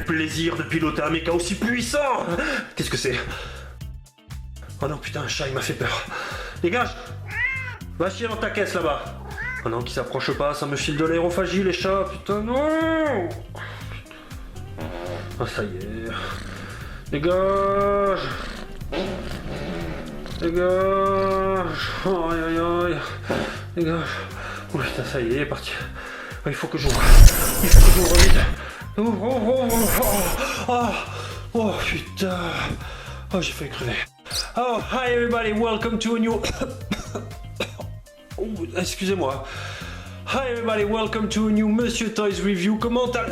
Quel plaisir de piloter un méca aussi puissant. Qu'est-ce que c'est? Oh non, putain, un chat, il m'a fait peur. Dégage. Va chier dans ta caisse, là-bas. Oh non, qui s'approche pas, ça me file de l'aérophagie, les chats. Putain, non. Oh, ça y est. Dégage. Dégage. Oh, aïe, aïe, aïe. Dégage. Oh putain, ça y est, il est parti. Oh, il faut que j'ouvre. Il faut que j'ouvre vite. Oh putain. Oh, j'ai failli crever. Oh, hi everybody, welcome to a new... Oh, excusez-moi. Hi everybody, welcome to a new Monsieur Toys Review. Comment t'as...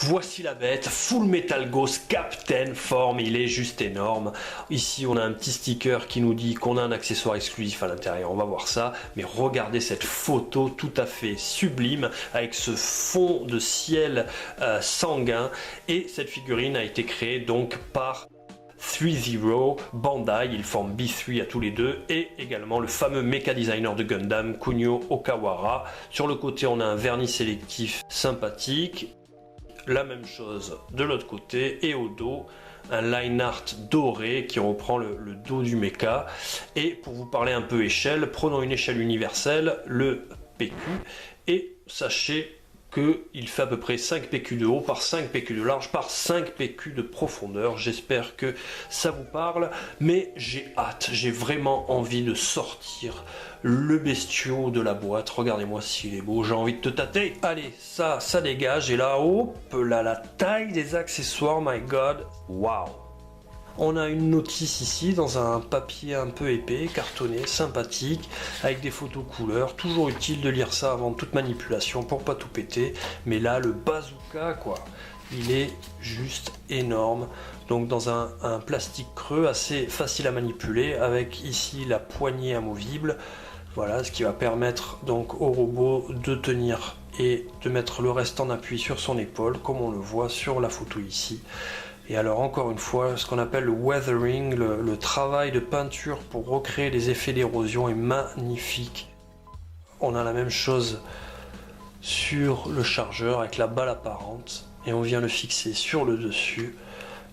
Voici la bête, Full Metal Ghost Captain Form, il est juste énorme. Ici on a un petit sticker qui nous dit qu'on a un accessoire exclusif à l'intérieur, on va voir ça. Mais regardez cette photo tout à fait sublime avec ce fond de ciel sanguin. Et cette figurine a été créée donc par 3-0 Bandai, ils forment B3 à tous les deux, et également le fameux mecha designer de Gundam, Kunio Okawara. Sur le côté on a un vernis sélectif sympathique. La même chose de l'autre côté, et au dos un line art doré qui reprend le dos du mecha. Et pour vous parler un peu échelle, prenons une échelle universelle, le PQ, et sachez qu'il fait à peu près 5 PQ de haut par 5 PQ de large par 5 PQ de profondeur. J'espère que ça vous parle, mais j'ai hâte, j'ai vraiment envie de sortir le bestiau de la boîte. Regardez-moi s'il est beau, j'ai envie de te tâter. Allez, ça dégage, et là, hop là, la taille des accessoires, my god, waouh. On a une notice ici dans un papier un peu épais, cartonné, sympathique, avec des photos couleurs. Toujours utile de lire ça avant toute manipulation pour pas tout péter. Mais là, le bazooka, quoi, il est juste énorme. Donc dans un plastique creux assez facile à manipuler, avec ici la poignée amovible. Voilà, ce qui va permettre donc au robot de tenir et de mettre le reste en appui sur son épaule, comme on le voit sur la photo ici. Et alors encore une fois, ce qu'on appelle le weathering, le travail de peinture pour recréer les effets d'érosion est magnifique. On a la même chose sur le chargeur avec la balle apparente, et on vient le fixer sur le dessus.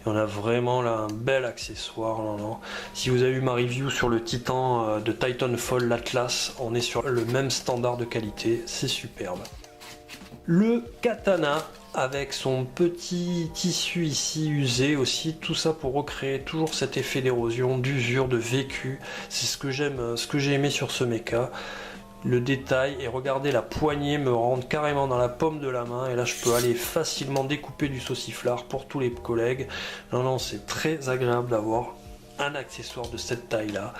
Et on a vraiment là un bel accessoire. Non. Si vous avez vu ma review sur le Titan de Titanfall, l'Atlas, on est sur le même standard de qualité, c'est superbe. Le katana avec son petit tissu ici usé aussi, tout ça pour recréer toujours cet effet d'érosion, d'usure, de vécu. C'est ce que j'aime, ce que j'ai aimé sur ce mecha. Le détail, et regardez, la poignée me rentre carrément dans la paume de la main, et là je peux aller facilement découper du sauciflard pour tous les collègues. Non, c'est très agréable d'avoir un accessoire de cette taille là.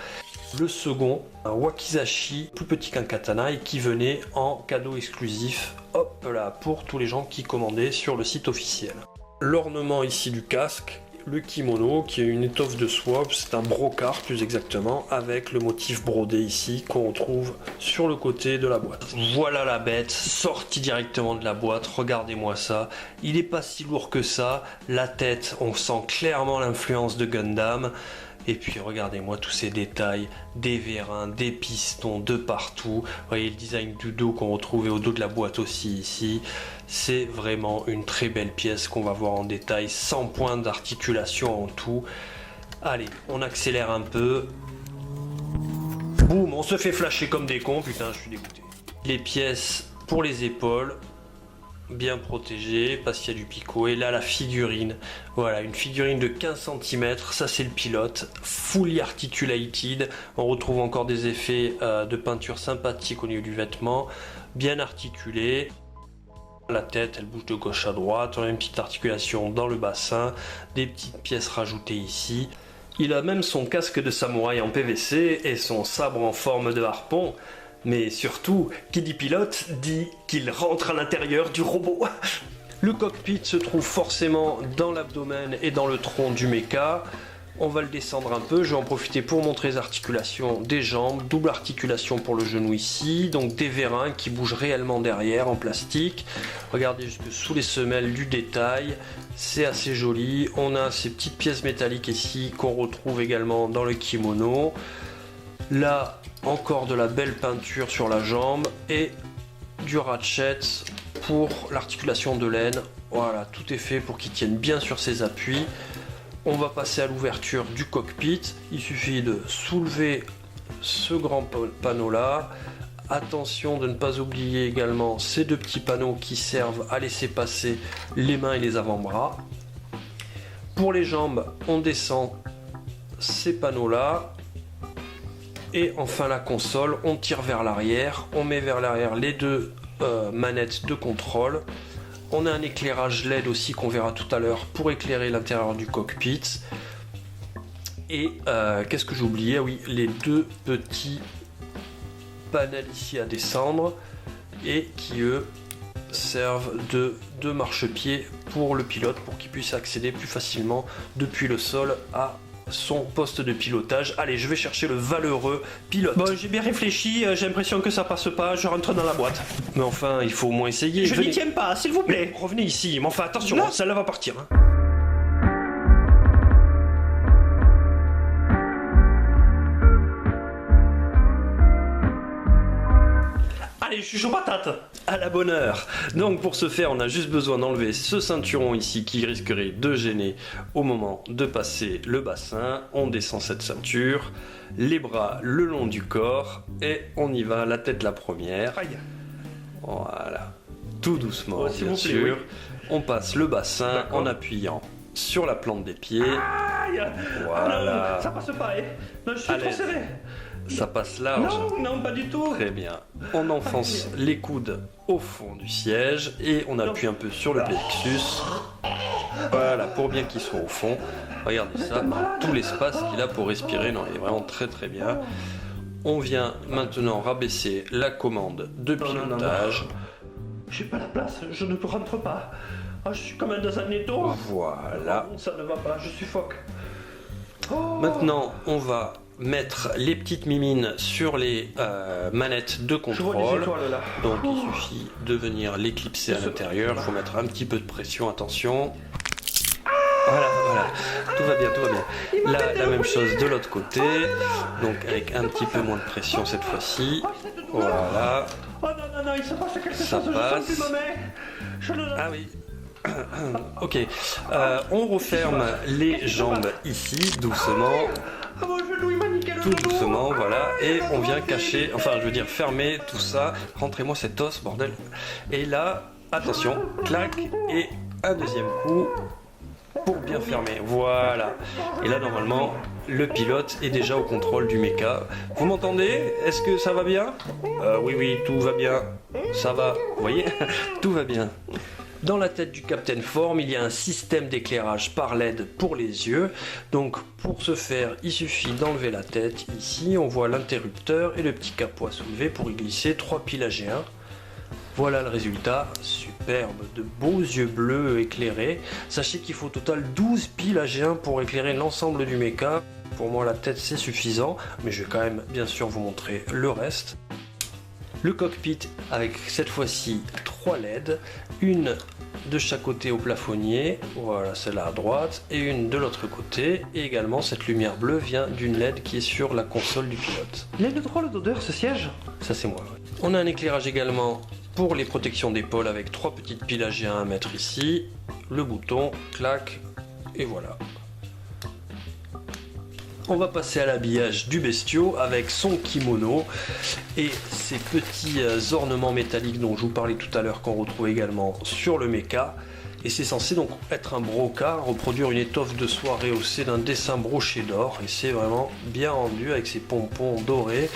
Le second, un wakizashi plus petit qu'un katana, et qui venait en cadeau exclusif, hop là, pour tous les gens qui commandaient sur le site officiel. L'ornement ici du casque, le kimono qui est une étoffe de soie, c'est un brocart plus exactement, avec le motif brodé ici qu'on retrouve sur le côté de la boîte. Voilà la bête sortie directement de la boîte, regardez-moi ça, il est pas si lourd que ça, la tête, on sent clairement l'influence de Gundam. Et puis regardez-moi tous ces détails, des vérins, des pistons de partout. Vous voyez le design du dos qu'on retrouvait au dos de la boîte aussi ici. C'est vraiment une très belle pièce qu'on va voir en détail, 100 points d'articulation en tout. Allez, on accélère un peu. Boum, on se fait flasher comme des cons, putain, je suis dégoûté. Les pièces pour les épaules, bien protégé parce qu'il y a du picot. Et là la figurine, voilà, une figurine de 15 cm, ça c'est le pilote, fully articulated. On retrouve encore des effets de peinture sympathiques au niveau du vêtement, bien articulé. La tête elle bouge de gauche à droite, on a une petite articulation dans le bassin, des petites pièces rajoutées ici. Il a même son casque de samouraï en PVC et son sabre en forme de harpon. Mais surtout, qui dit pilote dit qu'il rentre à l'intérieur du robot. Le cockpit se trouve forcément dans l'abdomen et dans le tronc du mecha. On va le descendre un peu, je vais en profiter pour montrer les articulations des jambes. Double articulation pour le genou ici, donc des vérins qui bougent réellement derrière en plastique. Regardez jusque sous les semelles du détail, c'est assez joli. On a ces petites pièces métalliques ici qu'on retrouve également dans le kimono. Là, encore de la belle peinture sur la jambe et du ratchet pour l'articulation de l'aine. Voilà, tout est fait pour qu'il tienne bien sur ses appuis. On va passer à l'ouverture du cockpit. Il suffit de soulever ce grand panneau là. Attention de ne pas oublier également ces deux petits panneaux qui servent à laisser passer les mains et les avant-bras. Pour les jambes, on descend ces panneaux là. Et enfin la console, on tire vers l'arrière. On met vers l'arrière les deux manettes de contrôle. On a un éclairage LED aussi qu'on verra tout à l'heure pour éclairer l'intérieur du cockpit. Et qu'est-ce que j'ai oublié? Oui, les deux petits panels ici à descendre et qui eux servent de marchepied pour le pilote pour qu'il puisse accéder plus facilement depuis le sol à son poste de pilotage. Allez, je vais chercher le valeureux pilote. Bon, j'ai bien réfléchi, j'ai l'impression que ça passe pas, je rentre dans la boîte. Mais enfin, il faut au moins essayer. Je n'y tiens pas, s'il vous plaît. Revenez ici, mais enfin attention, Non. celle-là va partir. Hein. Allez, je suis chaud patate. À la bonne heure. Donc pour ce faire, on a juste besoin d'enlever ce ceinturon ici qui risquerait de gêner au moment de passer le bassin. On descend cette ceinture, les bras le long du corps et on y va, la tête la première. Aïe. Voilà, tout doucement s'il bien vous plaît, sûr. oui. On passe le bassin D'accord. en appuyant sur la plante des pieds. Aïe. Voilà. Ah non, ça passe pas, hein. Non, je suis Allez. trop serré. Ça passe large. Non, non, pas du tout. Très bien. On enfonce les coudes au fond du siège et on appuie un peu sur le plexus. Voilà, pour bien qu'il soit au fond. Regardez ça, tout l'espace qu'il a pour respirer. Non, il est vraiment très très bien. On vient maintenant rabaisser la commande de pilotage. J'ai pas la place, je ne rentre pas. Ah, je suis comme dans un étau. Voilà. Ça ne va pas, je suffoque. Oh. Maintenant, on va mettre les petites mimines sur les manettes de Je vois des contrôle. étoiles là. Donc il suffit de venir l'éclipser à l'intérieur. Il faut mettre un petit peu de pression, attention. Voilà, voilà, tout va bien, tout va bien. La même chose de l'autre côté, donc avec un petit peu moins de pression cette fois-ci. Voilà, Oh non, non, non, il se passe quelque Ça chose, passe. je sens plus ma main. Je le... ah oui. Ok, on referme les jambes ici, doucement, Ah, mon genou, il m'a niqué le tout genou. doucement, voilà, et on vient cacher, enfin je veux dire fermer tout ça. Rentrez-moi cet os, bordel. Et là, attention, clac, et un deuxième coup pour bien fermer. Voilà. Et là, normalement, le pilote est déjà au contrôle du méca. Vous m'entendez? Est-ce que ça va bien? Oui, oui, tout va bien. Ça va. Vous voyez? Tout va bien. Dans la tête du Captain Form, il y a un système d'éclairage par LED pour les yeux. Donc pour ce faire, il suffit d'enlever la tête. Ici, on voit l'interrupteur et le petit capot à soulever pour y glisser 3 piles AG1. Voilà le résultat, superbe, de beaux yeux bleus éclairés. Sachez qu'il faut au total 12 piles AG1 pour éclairer l'ensemble du méca. Pour moi la tête c'est suffisant, mais je vais quand même bien sûr vous montrer le reste. Le cockpit avec cette fois-ci 3 LED, une de chaque côté au plafonnier, voilà celle-là à droite, et une de l'autre côté, et également cette lumière bleue vient d'une LED qui est sur la console du pilote. Il a une drôle d'odeur ce siège. Ça c'est moi. Ouais. On a un éclairage également pour les protections d'épaule avec 3 petites piles AG1 à mettre ici, le bouton, clac, et voilà. On va passer à l'habillage du bestiau avec son kimono et ces petits ornements métalliques dont je vous parlais tout à l'heure qu'on retrouve également sur le mecha. Et c'est censé donc être un brocart, reproduire une étoffe de soie rehaussée d'un dessin broché d'or. Et c'est vraiment bien rendu avec ses pompons dorés.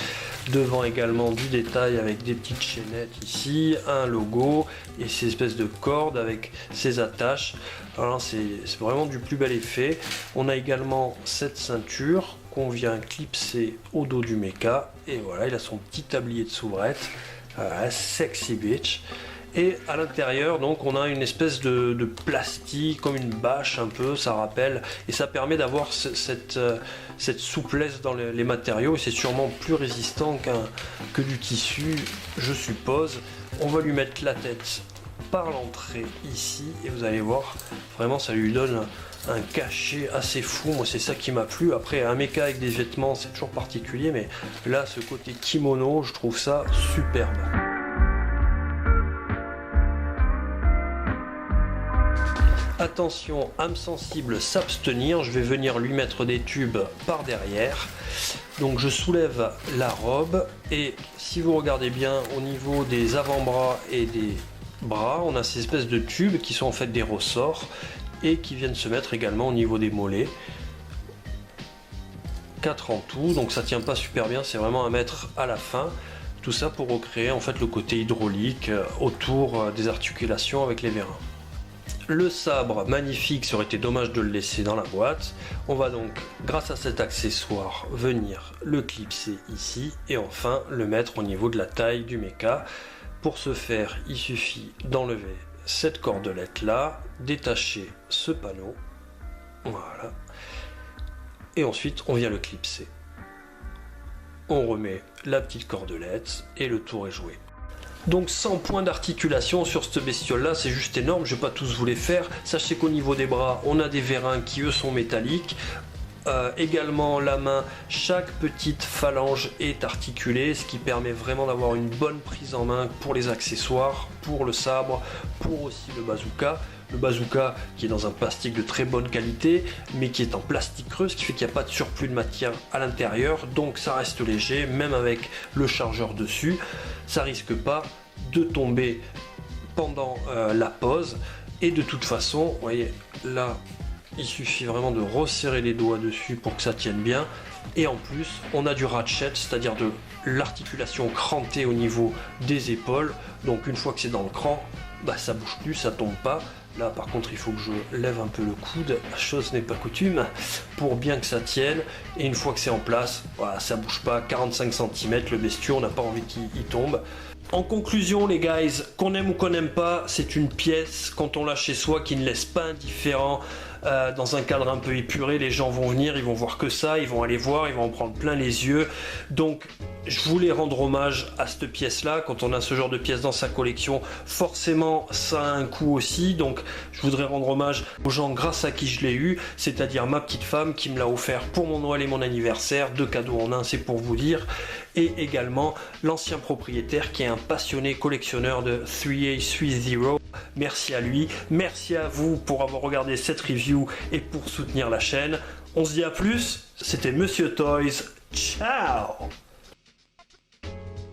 Devant également du détail avec des petites chaînettes ici, un logo et ces espèces de cordes avec ses attaches. Alors c'est vraiment du plus bel effet. On a également cette ceinture qu'on vient clipser au dos du mecha. Et voilà, il a son petit tablier de soubrette. Sexy bitch. Et à l'intérieur, donc, on a une espèce de plastique, comme une bâche un peu, ça rappelle, et ça permet d'avoir cette souplesse dans les matériaux, et c'est sûrement plus résistant que du tissu, je suppose. On va lui mettre la tête par l'entrée ici, et vous allez voir, vraiment ça lui donne un cachet assez fou. Moi c'est ça qui m'a plu. Après un mecha avec des vêtements c'est toujours particulier, mais là ce côté kimono, je trouve ça superbe. Attention, âme sensible, s'abstenir. Je vais venir lui mettre des tubes par derrière. Donc je soulève la robe et si vous regardez bien au niveau des avant-bras et des bras, on a ces espèces de tubes qui sont en fait des ressorts et qui viennent se mettre également au niveau des mollets. 4 en tout, donc ça tient pas super bien, c'est vraiment à mettre à la fin. Tout ça pour recréer en fait le côté hydraulique autour des articulations avec les vérins. Le sabre magnifique, ça aurait été dommage de le laisser dans la boîte. On va donc, grâce à cet accessoire, venir le clipser ici et enfin le mettre au niveau de la taille du mecha. Pour ce faire, il suffit d'enlever cette cordelette là, détacher ce panneau, voilà, et ensuite on vient le clipser. On remet la petite cordelette et le tour est joué. Donc 100 points d'articulation sur cette bestiole là, c'est juste énorme, je vais pas tous vous les faire. Sachez qu'au niveau des bras, on a des vérins qui eux sont métalliques. Également la main, chaque petite phalange est articulée, ce qui permet vraiment d'avoir une bonne prise en main pour les accessoires, pour le sabre, pour aussi le bazooka. Le bazooka qui est dans un plastique de très bonne qualité, mais qui est en plastique creux, ce qui fait qu'il n'y a pas de surplus de matière à l'intérieur, donc ça reste léger, même avec le chargeur dessus. Ça risque pas de tomber pendant la pose, et de toute façon, vous voyez, là, il suffit vraiment de resserrer les doigts dessus pour que ça tienne bien. Et en plus, on a du ratchet, c'est-à-dire de l'articulation crantée au niveau des épaules. Donc une fois que c'est dans le cran, bah, ça bouge plus, ça tombe pas. Là par contre il faut que je lève un peu le coude, chose n'est pas coutume, pour bien que ça tienne. Et une fois que c'est en place, voilà, ça bouge pas, 45 cm le bestiau, on n'a pas envie qu'il tombe. En conclusion les guys, qu'on aime ou qu'on n'aime pas, c'est une pièce quand on l'a chez soi qui ne laisse pas indifférent. Dans un cadre un peu épuré, les gens vont venir, ils vont voir que ça, ils vont aller voir, ils vont en prendre plein les yeux. Donc je voulais rendre hommage à cette pièce là. Quand on a ce genre de pièce dans sa collection, forcément ça a un coût aussi, donc je voudrais rendre hommage aux gens grâce à qui je l'ai eu, c'est-à-dire ma petite femme qui me l'a offert pour mon Noël et mon anniversaire, 2 cadeaux en un, c'est pour vous dire, et également l'ancien propriétaire qui est un passionné collectionneur de 3A30. Merci à lui, merci à vous pour avoir regardé cette review et pour soutenir la chaîne. On se dit à plus, c'était Monsieur Toys, ciao.